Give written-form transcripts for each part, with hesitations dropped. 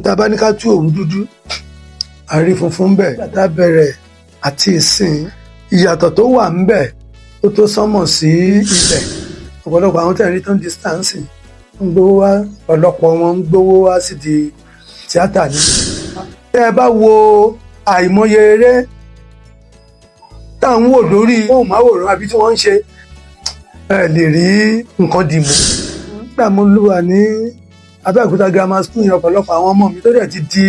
tàbá ní ká tú òwú dúdú àrí funfun bẹ́ẹ̀ bàtà bẹ̀rẹ̀ àti ìsìn ìyàtọ̀ tó wà ń bẹ̀ ó tó sánmọ̀ sí ilẹ̀. Ọ̀pọ̀lọpọ̀ àwọn tẹ̀rí tó ń distance ń gbówó wá, ọ̀pọ̀lọpọ̀ wọn ń gbówó wá sí di tíátà ní. Tẹ́ ẹ bá wo àìmọye eré tá à ń wò lórí móhùnmáwòrán àbí tí wọ́n ń ṣe ẹ lè rí nǹkan dìmú. Nígbà mo wà ní Abẹ́òkúta grammar school yẹn, ọ̀pọ̀lọpọ̀ àwọn ọmọ mi tó dẹ̀ ti di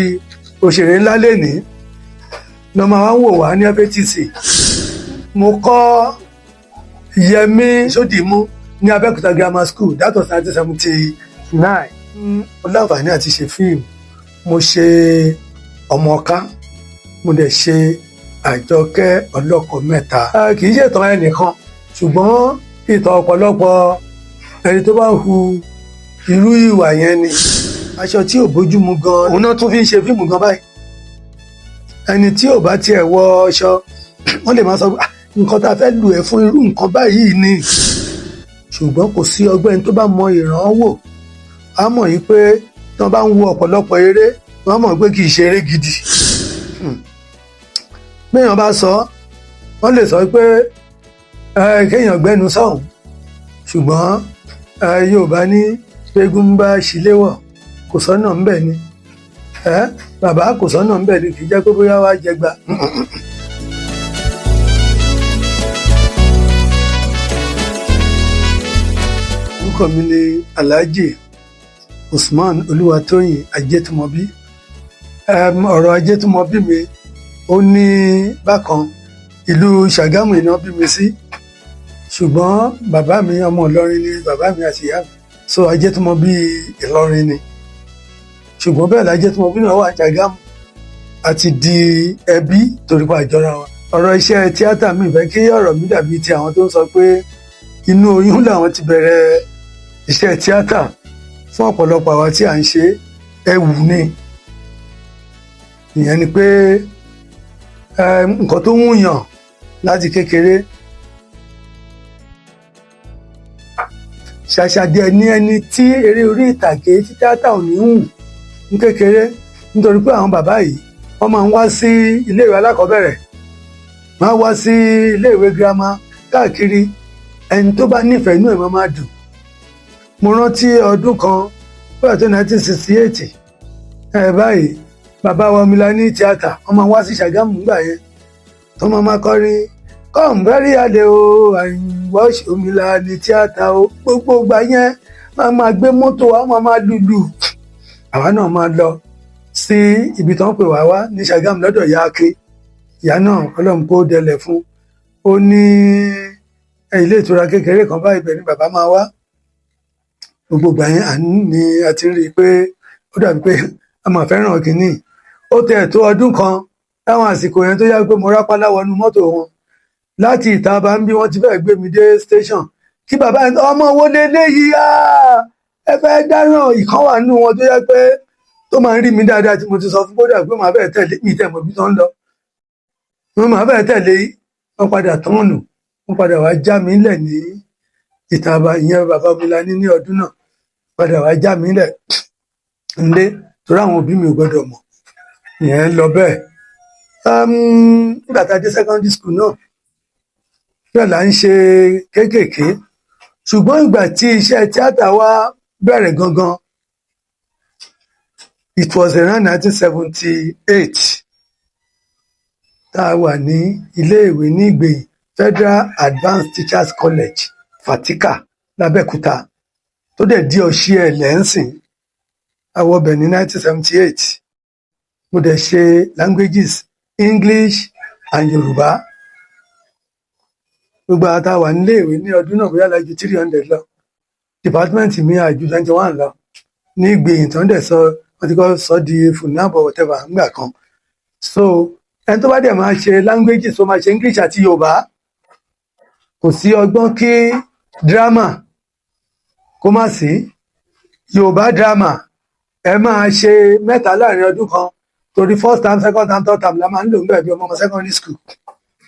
òṣèré ńlá lénìí ló máa ń wò wá ní FATC. Mo kọ́ Yẹmí Sódìmú ní Abẹ́òkúta grammar school, that was 1979. Mo láǹfààní àti ṣe fíìmù, mo ṣe Ọmọọ̀ká, mo dẹ̀ ṣe Àjọkẹ́ Ọlọ́kọ Mẹ́ta. Kì í ṣe ìtàn ẹnìkan ṣùgbọ́n ìtàn ọ̀pọ̀lọpọ̀ ẹni tó bá hu irú ìwà yẹn ni. Aṣọ tí ò bójúmu gan òun náà tún fi ń ṣe fíìmù gan báyìí. Ẹni tí ò bá tiẹ̀ wọ aṣọ wọ́n lè máa sọ nǹkan tá a fẹ́ lù ẹ́ fún irú nǹkan báyìí ni. Ṣùgbọ́n kò sí ọgbẹ́ ẹni tó bá mọ ìran wò á mọ̀ yìí pé tí wọ́n bá ń wo ọ̀pọ̀lọpọ̀ eré wọ́n mọ̀ pé kì í ṣe eré gidi. Béèyàn bá sọ wọ́n lè sọ pé kéèyàn gbẹ́nu sọ̀hún, ṣùgbọ́n Yorùbá ní pégún bá ṣíléwọ̀ kò sọ́nà ńbẹ̀ ni. Bàbá kò sọ́nà ńbẹ̀ ni, kì í jẹ́ pé bóyá wàá jẹgba. Orúkọ mi ni Alhaji Usman Olúwatóyìn Ajétúmọ̀bí. Ọ̀rọ̀ Ajétúmọ̀bí mi ó ní bákan, ìlú Ṣàgámù iná bí mi sí, ṣùgbọ́n bàbá mi ọmọ Ìlọrin ni bàbá mi àti ìyá mi, so Ajétúmọ̀bí Ìlọrin ni. Ṣùgbọ́n bẹ́ẹ̀ l'Ajétúmọ̀bí náà wà Ṣàgámù àti di ẹbí torí pa àjọra wa. Ọ̀rọ̀ iṣẹ́ tíátà mi fẹ́ kí ọ̀rọ̀ mi dàbí ti àwọn tó ń sọ pé inú oyún làwọn ti bẹ̀rẹ̀ iṣẹ́ tíátà. Fún ọ̀pọ̀lọpọ̀ àwa tí à ń ṣe ẹ̀wù ni. Ìyẹn ni pé nǹkan tó wúyàn láti kékeré. Ṣàṣàdé ẹni tí eré orí ìtàgé tí tíátà ò ní hù ní kékeré, nítorí pé àwọn bàbá yìí wọ́n máa ń wá sí iléèwé alákọ̀ọ́bẹ̀rẹ̀, wọ́n á wá sí iléèwé girama káàkiri. Ẹni tó bá nífẹ̀ẹ́ inú ẹ̀ máa dùn. Mo rántí ọdún kan bóyá tó 1968 báyìí bàbá wa Omilani tíátà wọ́n máa wá sí Ṣàgámù nígbà yẹn tó máa kọrin kọ́ńbẹ́rì àdé o àìwọ́ṣ Omilani tíátà o. Gbogbo ìgbà yẹn máa gbé mọ́tò wa máa lùlù. Àwa náà máa lọ sí ibi tó ń pè wá ní Ṣàgámù lọ́dọ̀ ìyá Aké. Ìyá náà Ọlọ́run kó dẹlẹ̀ fún, ó ní ilé ìtura kékeré kan báyìí, ibẹ̀ ni bàbá máa wá. Gbogbo ìgbà yẹn ni a ti rí i pé ó dàbí pé a máa fẹ́ràn kínní. Ó tẹ̀ tó ọdún kan láwọn àsìkò yẹn tó yá pé mo rápálá wọnú mọ́tò wọn láti ìta bá ń bí wọ́n ti fẹ́ gbé mi dé station, kí bàbá yẹn ọmọ wo leléyìí ẹ fẹ́ dáràn. Ìkan wà nínú wọn tó yá pé tó máa ń rí mi dáadáa tí mo ti sọ fún kódà pé màá bẹ̀rẹ̀ tẹ̀lé mi tẹ̀ mọ́ bí tó ń lọ. Màá bẹ̀rẹ̀ tẹ̀lé wọn padà tán nù, wọn padà wá já mi lẹ̀ ní ìtàbà. Ìyẹn bàbá Omilani ní ọdún náà padà wá já mi lẹ̀ ńlé torí àwọn òbí mi ò gbọ́dọ̀ mọ̀. Ìyẹn lọ bẹ́ẹ̀. Nígbà tá a dé secondary school náà bẹ́ẹ̀ là ń ṣe kéékèèké, ṣùgbọ́n ìgbà tí iṣẹ́ tíátà wa bẹ̀rẹ̀ gangan, it was around 1978 tá a wà ní iléèwé ní Ìgbèyìn Federal Advanced Teachers College Fatika l'Abẹ́òkúta tó dẹ̀ di ọ̀ṣì ẹ̀ lẹ́ǹsìn. A wọ bẹ̀ ní 1978. Mo dẹ̀ ṣe languages English and Yorùbá. Gbogbo àwọn tá a wà nílé ìwé ní ọdún náà bóyá lájú 300 lọ. Dìpátímẹ́ǹtì mi àjù 21 lọ ní Ìgbèyìn tó ń dẹ̀ sọ wọ́n ti kọ́ sọ di FUNAB whatever ńgbà kan. So ẹni tó bá dẹ̀ máa ṣe languages tó máa ṣe English àti Yorùbá, kò sí ọgbọ́n kí drama kó má sí. Yorùbá drama ẹ máa ṣe mẹ́ta láàrin ọdún kan torí first term second term third term la máa ń lò nígbà bí ọmọ secondary school.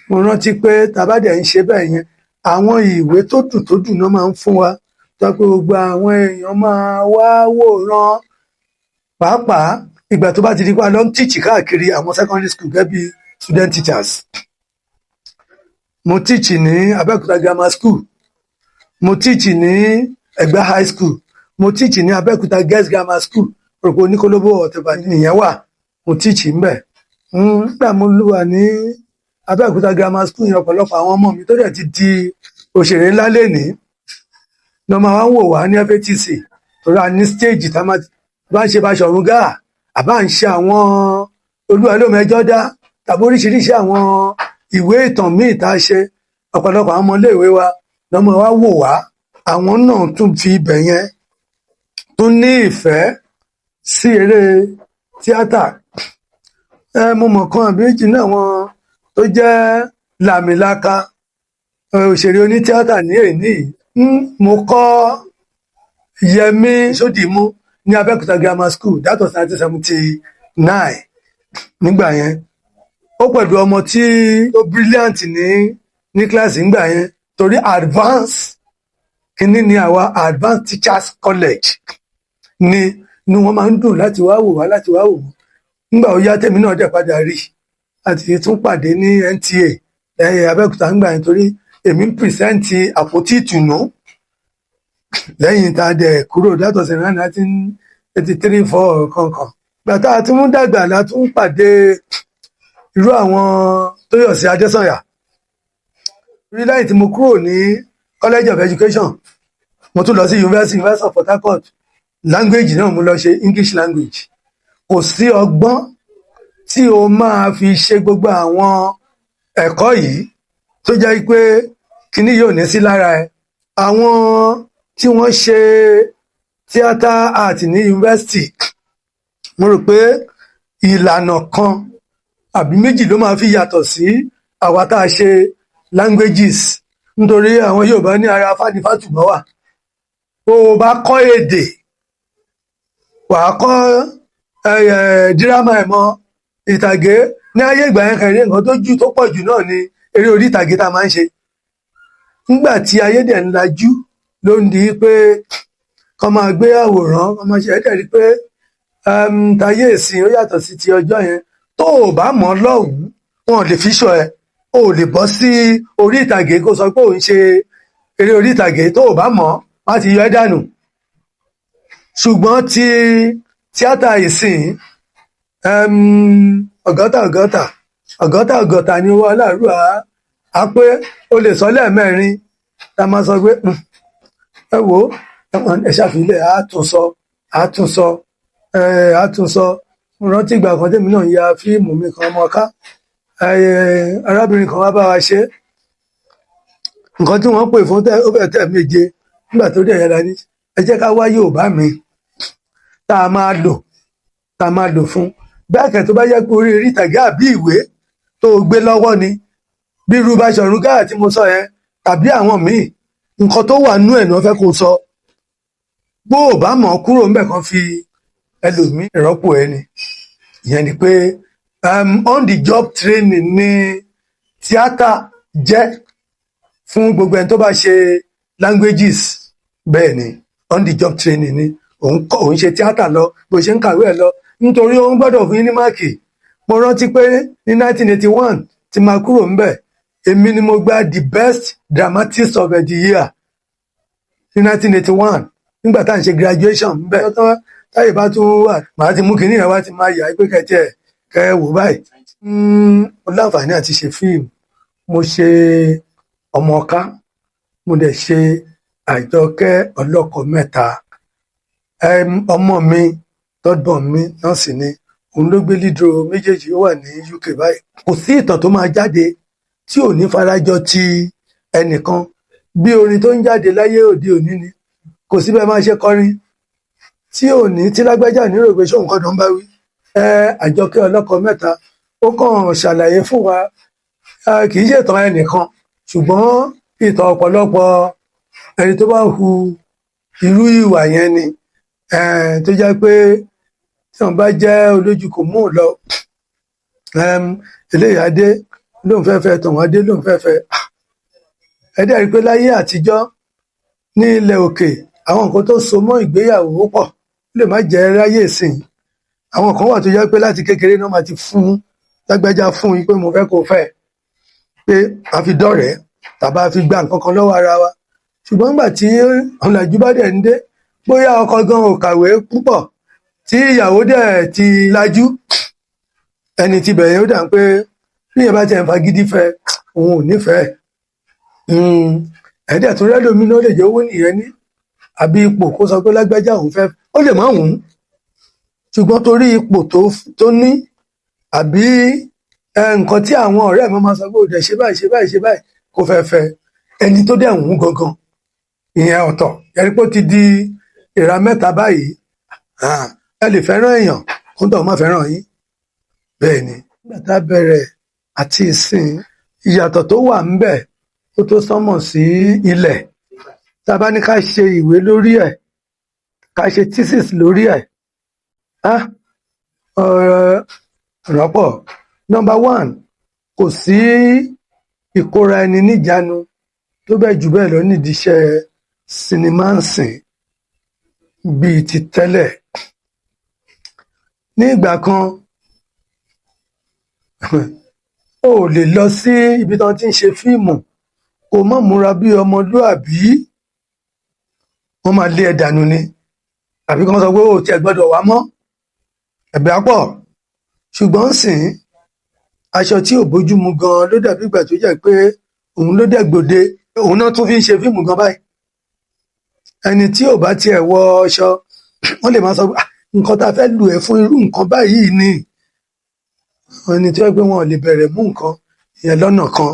Mo rántí pé tàbádẹ̀ ń ṣe bẹ́ẹ̀ yẹn, àwọn ìwé tó dùn náà máa ń fún wa tó pé gbogbo àwọn èèyàn máa wá wòran pàápàá ìgbà tó bá ti di pa lọ ń tíìchì káàkiri àwọn secondary school gẹ́gẹ́ bí student teachers. Mo tíìchì ní Abẹ́òkúta grammar school, mo tíìchì ní Ẹ̀gbá high school, mo tíìchì ní Abẹ́òkúta girls grammar school, òròpó oníkólóbó ọ̀tẹ̀bà nìyẹn wà, mo tíìchì ńbẹ̀. Nígbà mo wà ní Abẹ́òkúta grammar school yẹn, ọ̀pọ̀lọpọ̀ àwọn ọmọ mi tó dẹ̀ ti di òṣèré ńlá lénìí ló máa wá ń wò wá ní FATC, torí a ní stage tá a máa bá ń ṣe Baṣọ̀run Gáà, àbá ń ṣe àwọn Olúwalómẹjọ́dá tàbí oríṣiríṣi àwọn ìwé ìtàn míì tá a ṣe. Ọ̀pọ̀lọpọ̀ àwọn ọmọléèwé wa lọ́mọ wa wò wá, àwọn náà tún fi ibẹ̀ yẹn tún ní ìfẹ́ sí eré tíátà. Mo mọ̀ kan àbí méjì náà wọn tó jẹ́ làmìlaka òṣèré onítíátà ní èní. Mo kọ́ Yẹmí Sódìmú ní Abẹ́òkúta grammar school, that was 1979 nígbà yẹn. Ó pẹ̀lú ọmọ tí ó brilliant ní kíláàsì nígbà yẹn, torí advance kínní ni àwa advanced teachers college ni wọ́n máa ń dùn láti wá wò wá. Nígbà ó yá tèmi náà dẹ̀ padà rí àti tún pàdé ní NTA Abẹ́òkúta nígbà yẹn, torí èmi ń pìrìsẹ́ǹtì àpótí ìtùnú lẹ́yìn tá a dẹ̀ kúrò, that was in 1983 4 kankan. Ìgbà tá a tún mú dàgbà la tún pàdé irú àwọn Tóyọ̀sí Adésànyà. Rí lẹ́yìn tí mo kúrò ní College of Education, mo tún lọ sí University of Port Harcourt. Language náà mo lọ ṣe English language. Kò sí ọgbọ́n tí o máa fi ṣe gbogbo àwọn ẹ̀kọ́ yìí tó jẹ́ pé kíní yóò ní sí lára ẹ̀. Àwọn tí wọ́n ṣe theatre art ní university, mo rò pé ìlànà kan àbí méjì ló máa fi yàtọ̀ sí àwa tá a ṣe languages, nítorí àwọn Yorùbá ní ara fádifátùmọ́ wà. Bó o bá kọ́ èdè, wàá kọ́ dírámà ẹ̀mọ́ ìtàgé. Ní ayé ìgbà yẹn kẹrin nǹkan tó pọ̀ jù náà ni eré orí ìtàgé tá a máa ń ṣe. Nígbà tí ayé dẹ̀ ń lajú ló ń di pé kọ́ máa gbé àwòrán, kọ́ máa ṣe ẹ̀dẹ̀ rí pé tayé ìsìn ó yàtọ̀ sí ti ọjọ́ yẹn. Tó o bá mọ̀ lọ́hùn-ún, wọn ò lè fi ṣọ ẹ. O ò lè bọ́ sí orí ìtàgé kó sọ pé òun ṣe eré orí ìtàgé. Tó o bá mọ̀, wọ́n ti yọ ẹ́ dànù. Ṣùgbọ́n ti tíátà ìsìn, ọ̀gọ́ta ni owó aláàrú á pé o lè sọ lẹ́ẹ̀mẹ́rin tá a máa sọ pé ẹ wò ẹ ṣàfilẹ̀ àtúnsọ. Mo rántí ìgbà kan tèmi náà ya fíìmù mi kan ọmọ ká, arábìnrin kan wá bá wa ṣe nǹkan tí wọ́n pè fún ó fẹ́ tẹ̀ méje. Nígbà tó dẹ̀ yára ní ẹ jẹ́ ká wá Yorùbá mi tá a máa lò fún. Bẹ́ẹ̀ kẹ́ tó bá yẹ pé orí eré ìtàgé àbí ìwé tó gbé lọ́wọ́ ni, bí irú Baṣọ̀run Gáà tí mo sọ yẹn tàbí àwọn míì, nǹkan tó wà nú ẹ̀ náà fẹ́ kó sọ. Bó o bá mọ̀ kúrò ńbẹ̀ kan fi ẹlòmíì rọ́pò ẹni. Ìyẹn ni pé on the job training ni tíátà jẹ́ fún gbogbo ẹni tó bá ṣe languages. Bẹ́ẹ̀ ni on the job training ni. Òun ṣe tíátà lọ bó ṣe ń kàwé ẹ̀ lọ, nítorí òun gbọ́dọ̀ fún yín ní máàkì. Mo rántí pé ní 1981 tí máa kúrò ńbẹ̀, èmi ni mo gba the best dramatist of the year ní 1981 nígbà tá à ń ṣe graduation ńbẹ̀. Táyé bá tún wà, màá ti mú kinní yẹn wá ti máa yà pé kẹ wò báyìí. Mo láǹfààní àti ṣe fíìmù. Mo ṣe Ọmọọká, mo dẹ̀ ṣe Àjọkẹ́ Ọlọ́kọ Mẹ́ta. Ọmọ mi tọ́gbọ̀n mi náà sì ni òun ló gbé lead role méjèèjì, ó wà ní UK báyìí. Kò sí ìtàn tó máa jáde tí ò ní farajọ ti ẹnìkan. Bí orin tó ń jáde láyé òde òní ni, kò sí bẹ́ẹ̀ máa ṣe kọrin tí ò ní tí lágbájá ní rò pé ṣóun kan náà ń bá wí. Àjọkẹ́ Ọlọ́kọ Mẹ́ta ó kàn ṣàlàyé fún wa, kì í ṣètàn ẹnìkan ṣùgbọ́n ìtàn ọ̀pọ̀lọpọ̀ ẹni tó bá hu irú ìwà yẹn ni, tó jẹ́ pé tí wọ́n bá jẹ́ olójú kò mú un lọ, eléyà dé lóun fẹ́fẹ́ tọ̀wọ́n dé lóun fẹ́fẹ́. Ẹ̀dẹ́ rí pé láyé àtijọ́ ní ilẹ̀ òkè, àwọn nǹkan tó so mọ́ ìgbéyàwó pọ̀, ó lè má jẹ́ ráyè ìsìn. àwọn kan wà tó jẹ́ pé láti kékeré náà máa ti fún lágbájá fún yín pé mo fẹ́ kó fẹ́ pé a fi dọ̀rẹ́ tàbá fi gba nǹkan kan lọ́wọ́ ara wa ṣùgbọ́n nígbà tí ọ̀làjú bá dẹ̀ ń dé bóyá ọkọ gan ò kàwé púpọ̀ tí ìyàwó dẹ̀ ti lajú ẹni tí bẹ̀rẹ̀ ó dà pé bí ìyẹn bá tẹ̀ ń fagídí fẹ́ òun ò nífẹ̀ẹ́ ẹ̀ẹ́dẹ̀ tó rẹ́lòmí náà lè jẹ́ owó nìyẹn ní àbí ipò kó sọ pé lágbájá òun fẹ́ ó lè má wù ú ṣùgbọ́n torí ipò tó ní àbí nǹkan tí àwọn ọ̀rẹ́ mi máa sọ pé òdẹ̀ ṣe báyìí ṣe báyìí ṣe báyìí kò fẹ́ fẹ́ ẹni tó dẹ̀ wù ú gangan ìyẹn ọ̀tọ̀ ẹni pé ó ti di ìra mẹ́ta báyìí ẹ lè fẹ́ràn èèyàn kó tó má fẹ́ràn yín bẹ́ẹ̀ ni nígbà tá a bẹ̀rẹ̀ àti ìsìn ìyàtọ̀ tó wà ń bẹ̀ ó tó sánmọ̀ sí ilẹ̀ tá a bá ní ká ṣe ìwé lórí ẹ̀ ká ṣe thesis lórí ẹ̀ rọ́pọ̀ number one kò sí ìkóra ẹni níjánu tó bẹ́ẹ̀ jù bẹ́ẹ̀ lọ nídìí iṣẹ́ sinimá ń sìn bíi ti tẹ́lẹ̀ ní ìgbà kan o ò lè lọ sí ibi tí wọ́n ti ń ṣe fíìmù kó má múra bí ọmọlúàbí wọ́n máa lé ẹ dànù ni àbí kí wọ́n sọ pé o tiẹ̀ gbọ́dọ̀ wá mọ́ ẹ̀bẹ̀ á pọ̀ ṣùgbọ́n sìn aṣọ tí ò bójúmu gan ló dàbí ìgbà tó jẹ́ pé òun ló dẹ̀ gbòde òun náà tún fi ń ṣe fíìmù gan báyìí ẹni tí ò bá tiẹ̀ wọ ọṣọ wọ́n lè máa sọ nǹkan tá a fẹ́ lù ẹ́ fún irú nǹkan báyìí ni ẹni tí wọ́n gbé wọn ò lè bẹ̀rẹ̀ mú nǹkan ìyẹn lọ́nà kan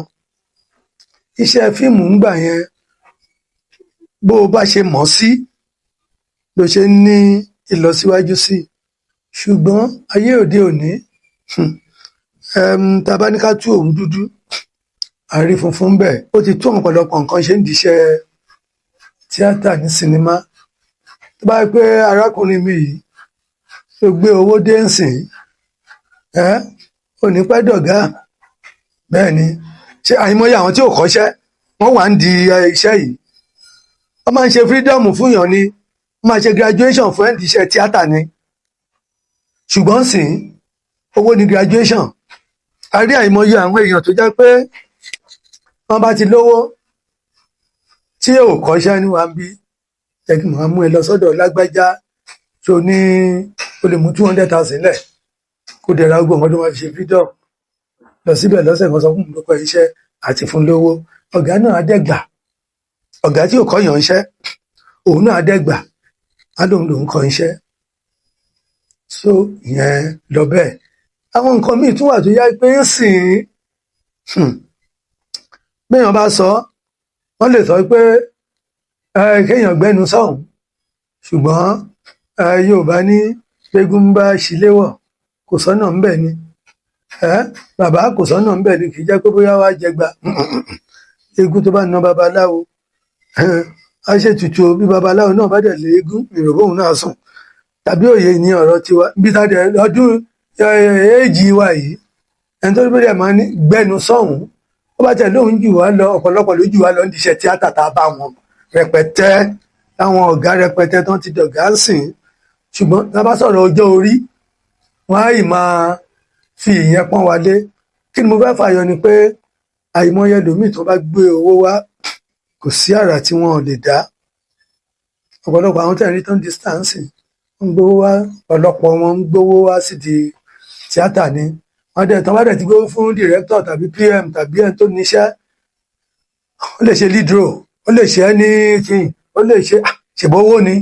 iṣẹ́ fíìmù ń gbà yẹn bó o bá ṣe mọ̀ sí ló ṣe ń ní ìlọsíwájú sí ṣùgbọ́n ayé òde òní tá a bá ní ká tú òwú dúdú àrí funfun bẹ́ẹ̀ ó ti tún ọ̀pọ̀lọpọ̀ nǹkan ṣe ń díṣẹ́ tíátà ní sinimá tó bá pé arákùnrin mi yìí tó gbé owó dé ń sìn ò ní pẹ́ dọ̀gá bẹ́ẹ̀ ni ṣé àìmọye àwọn tí ò kọ́ṣẹ́ wọ́n wà ń di iṣẹ́ yìí wọ́n máa ń ṣe freedom fún yàn ni wọ́n máa ṣe graduation fún ẹ̀ǹdí iṣẹ́ tíátà ni ṣùgbọ́n sìn owó ni graduation a rí àìmọye àwọn èèyàn tó jẹ́ pé wọ́n bá ti lówó tí ò kọ́ṣẹ́ ní wàá bí jẹ́ kí màá mú ẹ lọ sọ́dọ̀ lágbájá tó ní o lè mú 200,000 lẹ̀ kó dẹ̀ ra gbogbo ọmọdé máa fi ṣe freedom lọ síbẹ̀ lọ́sẹ̀ kan sọ fún mi lọ́pọ̀ iṣẹ́ àti fún lówó ọ̀gá náà á dẹ́gbà ọ̀gá tí ò kọ́yàn iṣẹ́ òun náà á dẹ́gbà á lóun lòun kọ́ iṣẹ́ so ìyẹn lọ bẹ́ẹ̀ àwọn nǹkan míì tún wà tó yá pé ń sìn béèyàn bá sọ wọ́n lè sọ pé kéèyàn gbẹ́nu sọ́hùn ṣùgbọ́n Yorùbá ní gbégún bá ṣíléwọ̀ kò sọ́nà ń bẹ̀ ni bàbá kò sọ́nà ń bẹ̀ ni kì í jẹ́ pé bóyá wàá jẹgba eégún tó bá ná babaláwo á ṣètùtù bí babaláwo náà bá dẹ̀ lé eégún ìròbóhùn náà sùn tàbí òye ní ọ̀rọ̀ tiwa bí tàdé ọdún èjì wa yìí ẹni tó bí dẹ̀ máa ní gbẹ́nu sọ́hùn ó bá tẹ̀ lóhùn jù wá lọ ọ̀pọ̀lọpọ̀ ló jù wá lọ ní iṣẹ́ tíátà tá a bá wọn rẹpẹtẹ táwọn ọ̀gá rẹpẹtẹ tán ti dọ̀gá ń sìn ṣùgbọ́n tá a bá sọ̀rọ̀ ọjọ́ orí wọn á yìí máa fi ìyẹn pọ́n wa lé kí ni mo fẹ́ fàyọ ni pé àìmọye lòmíì tó bá gbé owó wá kò sí àrà tí wọn ò lè dá ọ̀pọ̀lọpọ̀ àwọn tẹ̀rí tán distance ń gbówó wá ọ̀pọ̀lọpọ̀ wọn ń gbówó wá sí di tíátà ni wọ́n dẹ̀ tán bá dẹ̀ ti gbówó fún director tàbí PM tàbí ẹni tó níṣẹ́ ó lè ṣe lead role ó lè ṣe anything ó lè ṣe ṣèbówó ni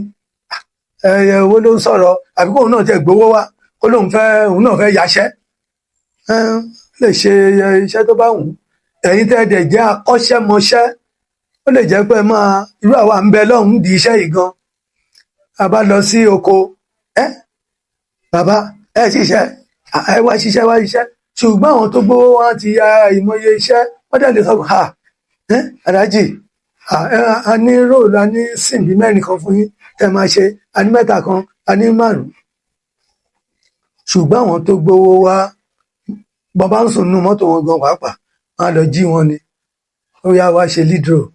owó ló ń sọ̀rọ̀ àbí kóun náà tẹ̀ gbówó wá kó lóun fẹ́ òun náà fẹ́ yaṣẹ́ lè ṣe iṣẹ́ tó bá wù ẹ̀yin tẹ́ dẹ̀ jẹ́ akọ́ṣẹ́mọṣẹ́ ó lè jẹ́ pé máa irú àwa ń bẹ lọ́hùn di iṣẹ́ yìí gan a bá lọ sí oko bàbá ṣiṣẹ́ wá ṣiṣẹ́ ṣùgbọ́n àwọn tó gbówó wọn ti ya ìmọye iṣẹ́ wọ́n dẹ̀ lè sọ adájì a ní róòlù a ní síǹbì mẹ́rin kan fún yín tẹ́ máa ṣe a ní mẹ́ta kan a ní 5 ṣùgbọ́n àwọn tó gbówó wá bàbá ń sùn nínú mọ́tò wọn gan pàápàá wọn á lọ jí wọn ni ó yá wá ṣe lead role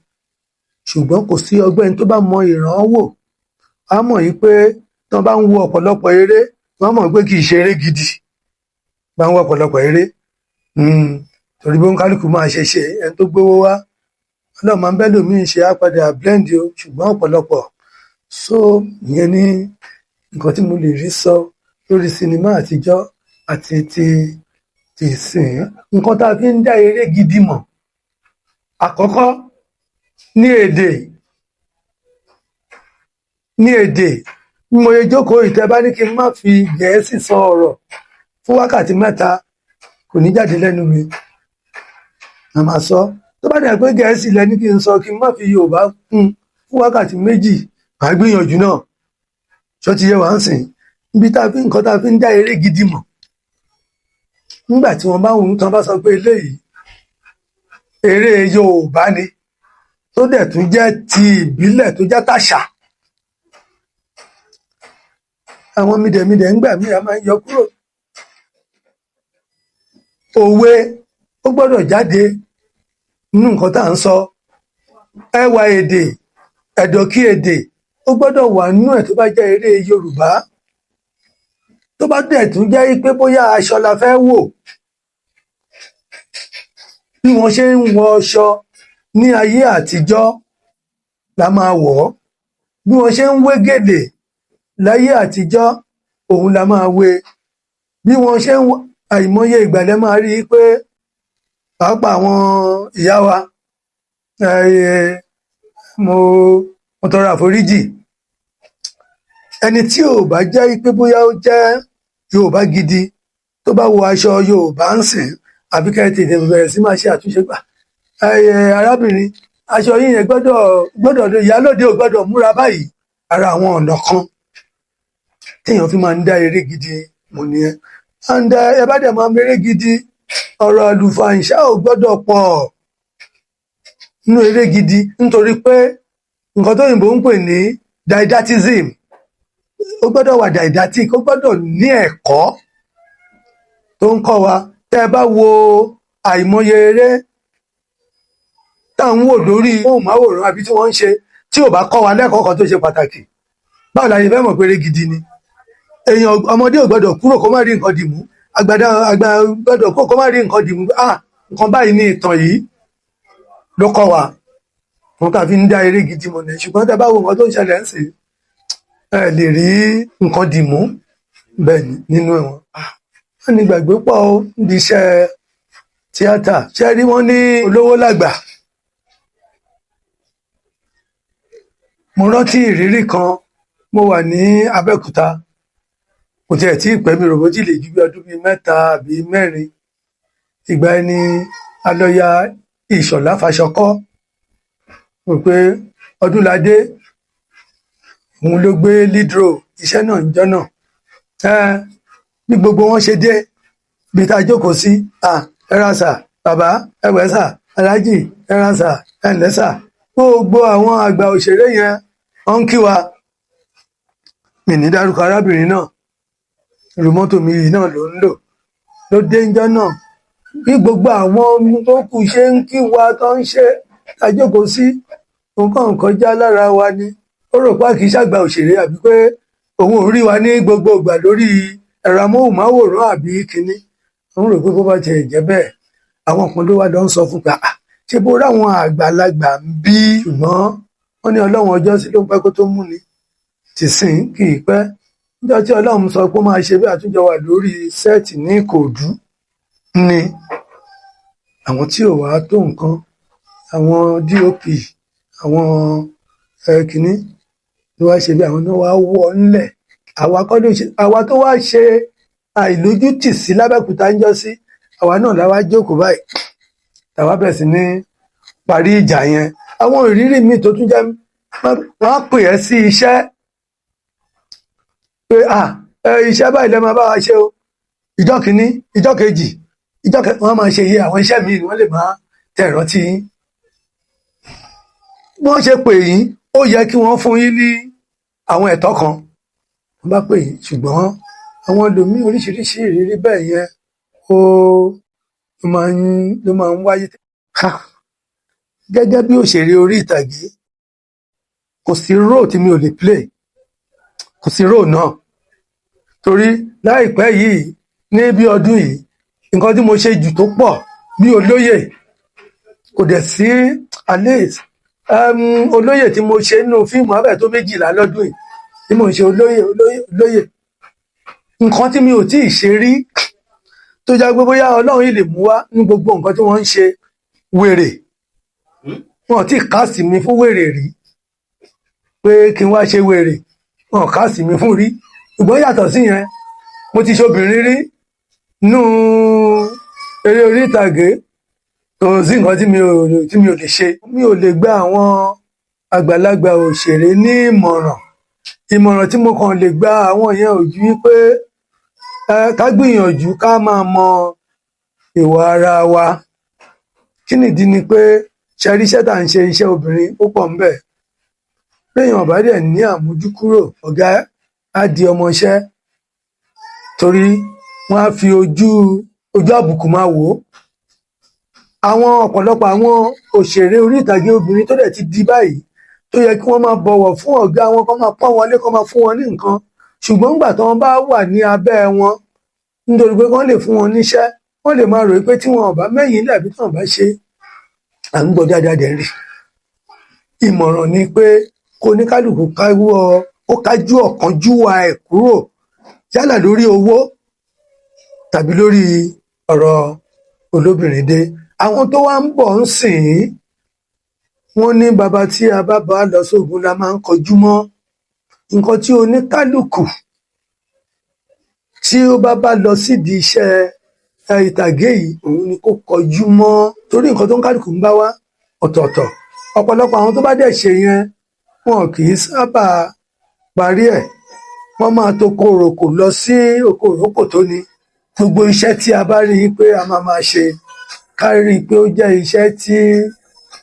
ṣùgbọ́n kò sí ọgbẹ́ni tó bá mọ ìrànwọ́ á mọ̀ yìí pé tí wọ́n bá ń wo ọ̀pọ̀lọpọ̀ eré wọ́n mọ̀ pé kì í ṣe eré gidi bá ń wọ ọ̀pọ̀lọpọ̀ eré. Torí bí kálukú máa ṣe ẹni tó gbówó wá ọlọ́run máa ń bẹ́ lòmíì ṣe á padà blend o, ṣùgbọ́n ọ̀pọ̀lọpọ̀. So ìyẹn ní nǹkan tí mo lè rí sọ lórí sinimá àtijọ́ àti ti ìsìn. Nǹkan tá a fi ń dá eré gidi mọ̀ àkọ́kọ́ ní èdè bí mo yẹ jókòó ìtẹ́ bá ní kí n má fi Gẹ̀ẹ́sì sọ ọ̀rọ̀ fún wákàtí 3 kò ní jáde lẹ́nu mi. a máa sọ tó bá dẹ̀ pé Gẹ̀ẹ́sì lẹ́ni kí n sọ kí n má fi Yorùbá kún fún wákàtí 2 màá gbìyànjú náà. ṣó ti yé wa ń sìn níbi nǹkan tá a fi ń dá eré gidi mọ̀ nígbà tí wọ́n bá wù ú tán bá sọ pé eléyìí eré Yorùbá ni tó dẹ̀ tún jẹ́ ti ìbílẹ̀ tó jẹ́ tàṣà. àwọn mídẹ̀mídẹ̀ ńgbà míì a máa ń yọ kúrò. òwe ó gbọ́dọ̀ jáde nínú nǹkan tá à ń sọ. ẹwà èdè ẹ̀dọ̀kí èdè ó gbọ́dọ̀ wà nínú ẹ̀ tó bá jẹ́ eré Yorùbá. tó bá dẹ̀ tún jẹ́ pé bóyá aṣọ la fẹ́ wò bí wọ́n ṣe ń wọ aṣọ ní ayé àtijọ́ la máa wọ̀ ọ́, bí wọ́n ṣe ń wé gèlè láyé àtijọ́ òun la máa wé, bí wọ́n ṣe ń àìmọye ìgbàlẹ̀ máa rí i pé pàápàá àwọn ìyá wa mo tọrọ àforíjì ẹni tí ò bá jẹ́ pé bóyá ó jẹ́ Yorùbá gidi tó bá wọ aṣọ Yorùbá ń sìn àbí kẹ́ tètè bẹ̀rẹ̀ sí máa ṣe àtúnṣe gbà arábìnrin aṣọ yìí yẹn gbọ́dọ̀ ìyálòde ò gbọ́dọ̀ múra báyìí. ara àwọn ọ̀nà kan téèyàn fi máa ń dá eré gidi mọ̀ nìyẹn. and ẹ bá dẹ̀ máa ń eré gidi ọ̀rọ̀ àlùfàǹṣá ò gbọ́dọ̀ pọ̀ nínú eré gidi nítorí pé nǹkan tó òyìnbó ń pè ní didactism ó gbọ́dọ̀ wà didactic, ó gbọ́dọ̀ ní ẹ̀kọ́ tó ń kọ́ wa. tẹ́ ẹ bá wo àìmọye eré tá à ń wò lórí móhùnmáwòrán àbí tí wọ́n ń ṣe tí ò bá kọ́ wa lẹ́kọ̀ọ́ kan tó ṣe pàtàkì báwo la ṣe fẹ́ mọ̀ pé eré gidi ni. ọmọdé ò gbọ́dọ̀ kúrò kó má rí nǹkan dìmú, àgbà gbọ́dọ̀ kó má rí nǹkan dìmú. nǹkan báyìí ní ìtàn yìí ló kọ́ wa wọn kà fi ń dá eré gidi mọ̀ nìyẹn. ṣùgbọ́n tẹ́ bá wo nǹkan tó ń ṣẹlẹ̀ ń sìn ẹ lè rí nǹkan dìmú bẹ́ẹ̀ ni nínú ẹ̀wọ̀n. wọ́n ní gbàgbé pọ̀ ó níbi iṣẹ́ tíátà ṣe rí wọ́n ní olówó làgbà. mo rántí ìrírí kan mo wà ní Abẹ́òkúta kò tiẹ̀ tí ì pẹ́ mi rò bó ti lè ju bí ọdún bíi 3 àbí 4. ìgbà ẹni alọ́ya Ìṣọ̀lá Fàṣọkọ́ rò pé Ọdúnládé òun ló gbé lead role iṣẹ́ náà ń jọ́nà. bí gbogbo wọn ṣe dé bí tá a jókòó sí ẹ̀rà sà bàbá ẹ̀wẹ̀ sà aláàjì ẹ̀rà sà ẹ̀ǹlẹ́ sà gbogbo àwọn àgbà òṣèré yẹn wọ́n ń kí wa. mi ní dárúkọ arábìnrin náà irú mọ́tò mi yìí náà ló ń lò ló dé ńjọ́ náà bí gbogbo àwọn tó kù ṣe ń kí wa tó ń ṣe tá a jókòó sí nǹkan kọjá lára wa ni. ó rò pé kì í ṣàgbà òṣèré àbí pé òun ò rí wa ní gbogbo ìgbà lórí ẹ̀rọ amóhùnmáwòrán àbí kinní. òun rò pé bó bá tiẹ̀ jẹ́ bẹ́ẹ̀ àwọn kan ló wá lọ ń sọ fún pé ṣé bó ráwọn àgbàlagbà ń bí. ṣùgbọ́n wọ́n ní Ọlọ́run ọjọ́ sí ló ń pẹ́ kó tó mú ni tìsín kì í pẹ́. níjọ́ tí Ọlọ́run sọ pé ó máa ṣe bí àtúnjọ wà lórí sẹ́ẹ̀tì ní Ìkòròdú ni àwọn tí ò wá tó nǹkan àwọn DOP àwọn kìnní ló wá ṣe bí àwọn náà wá wọ́ ńlẹ̀. àwa tó wá ṣe àìlójútì sí l'Ábẹ́òkúta ń jọ́ sí àwa náà la wá jókòó báyìí tàwa bẹ̀rẹ̀ sí ní parí ìjà yẹn. àwọn ìrírí míì tó tún jẹ́ wọ́n á pè ẹ́ sí iṣẹ́ pé iṣẹ́ báyìí lẹ́ máa bá wa ṣe o ìjọ kìíní ìjọ kejì wọ́n máa ṣe iye àwọn iṣẹ́ míì wọ́n lè máa tẹ̀ rántí yín. bí wọ́n ṣe pè yín ó yẹ kí wọ́n fún yín ní àwọn ẹ̀tọ́ kan wọ́n bá pè yín. ṣùgbọ́n àwọn ẹlòmíì oríṣiríṣi ìrírí bẹ́ẹ̀ yẹn ló máa ń wáyé. gẹ́gẹ́ bí òṣèré orí ìtàgé kò sí role tí mi ò lè play, kò sí role náà torí láìpẹ́ yìí ní bí ọdún yìí nǹkan tí mo ṣe jù tó pọ̀ bí olóyè kò dẹ̀ sí alẹ́ olóyè tí mo ṣe nínú fíìmù abẹ́ tó 12 lọ́dún yìí tí mo ń ṣe olóyè nǹkan tí mi ò tí ì ṣe rí tó já gbé bóyá ọlọ́run yìí lè mú wá ní gbogbo nǹkan tí wọ́n ń ṣe wèrè wọn tí káàsì mi fún wèrè rí pé kí n wá ṣe wèrè wọn káàsì mi fún rí ṣùgbọ́n yàtọ̀ sí yẹn mo ti ṣe obìnrin rí nínú eré orí ìtàgé kò sí nǹkan tí mi ò lè ṣe mi ò lè gba àwọn àgbàlagbà òṣèré ní ìmọ̀ràn tí mo kàn lè gba àwọn yẹn ò ju wípé ká gbìyànjú ká máa mọ ìwà ara wa kí nìdí ni pé ṣẹ́rí iṣẹ́ tá à ń ṣe iṣẹ́ obìnrin ó pọ̀ ńbẹ̀ léèyàn bá dẹ̀ ní àmójúkúrò ọ̀gá á di ọmọọṣẹ́ torí wọ́n á fi ojú àbùkù máa wò ó àwọn ọ̀pọ̀lọpọ̀ àwọn òṣèré orí ìtàgé obìnrin tó dẹ̀ ti di báyìí tó yẹ kí wọ́n máa bọ̀wọ̀ fún ọ̀gá wọn kó máa pọ́n wọn lé kó máa fún wọn ní nǹkan ṣùgbọ́n nígbà tí wọ́n bá wà ní abẹ́ wọn nítorí pé wọ́n lè fún wọn níṣẹ́ wọ́n lè máa rò pé tí wọn ò bá mẹ́yìn dàbí tí wọ́n bá ṣe à ń gbọ́ dáadáa dẹ̀ rí ìmọ̀ràn ni pé kó oníkálukú kájú ọ̀kánjúwà ẹ̀ kúrò yálà lórí owó tàbí lórí ọ̀rọ̀ olóbìnrin dé àwọn tó wá ń bọ̀ ń sìn ín wọ́n ní bàbá tí a bá bá lọ sógun la máa ń kọjú mọ́ nǹkan tí oníkálukú tí ó bá lọ sídìí iṣẹ́ ìtàgé yìí òun ni kó kọjú mọ́ torí nǹkan tó ń kálukú ń bá wá ọ̀tọ̀ọ̀tọ̀ ọ̀pọ̀lọpọ̀ àwọn tó bá dẹ̀ ṣe yẹn wọn kì í sábà parí ẹ̀ wọ́n máa tó kòròkò lọ sí okòrókò tó ní gbogbo iṣẹ́ tí a bá rí i pé a máa ṣe ká rí i pé ó jẹ́ iṣẹ́ tí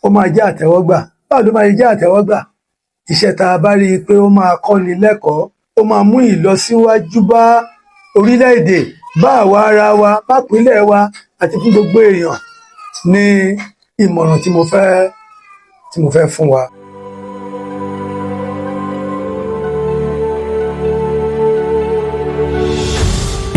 ó máa jẹ́ àtẹ́wọ́gbà báwo ló máa jẹ́ àtẹ́wọ́gbà iṣẹ́ tá a bá rí i pé ó máa kọ́ni lẹ́kọ̀ọ́ ó máa mú ìlọsíwájú bá orílẹ̀-èdè bá àwa ara wa bá pínlẹ̀ wa àti fún gbogbo èèyàn ní ìmọ̀ràn tí mo fẹ́ fún wa.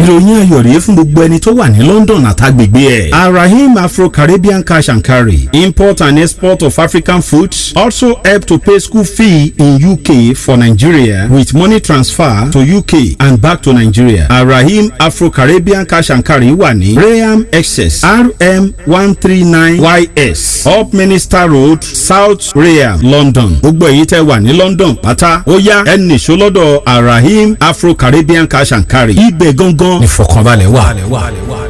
ìròyìn ayọ̀ rèé fún gbogbo ẹni tó wà ní London àtàgbègbè ẹ̀. Arahim Afro-Caribbean Cash and Carry, import and export of African foods, also help to pay school fee in UK for Nigeria with money transfer to UK and back to Nigeria. Arahim Afro-Caribbean Cash and Carry wà ní Graham Excess RM 139YS Up Minister Road, South Graham, London. Gbogbo èyí tẹ́ wà ní London pátá ó yá ẹnì ṣólọ́dọ̀ Arahim Afro-Caribbean Cash and Carry. Ibẹ̀ gangan ìfọ̀kànbalẹ̀ wà.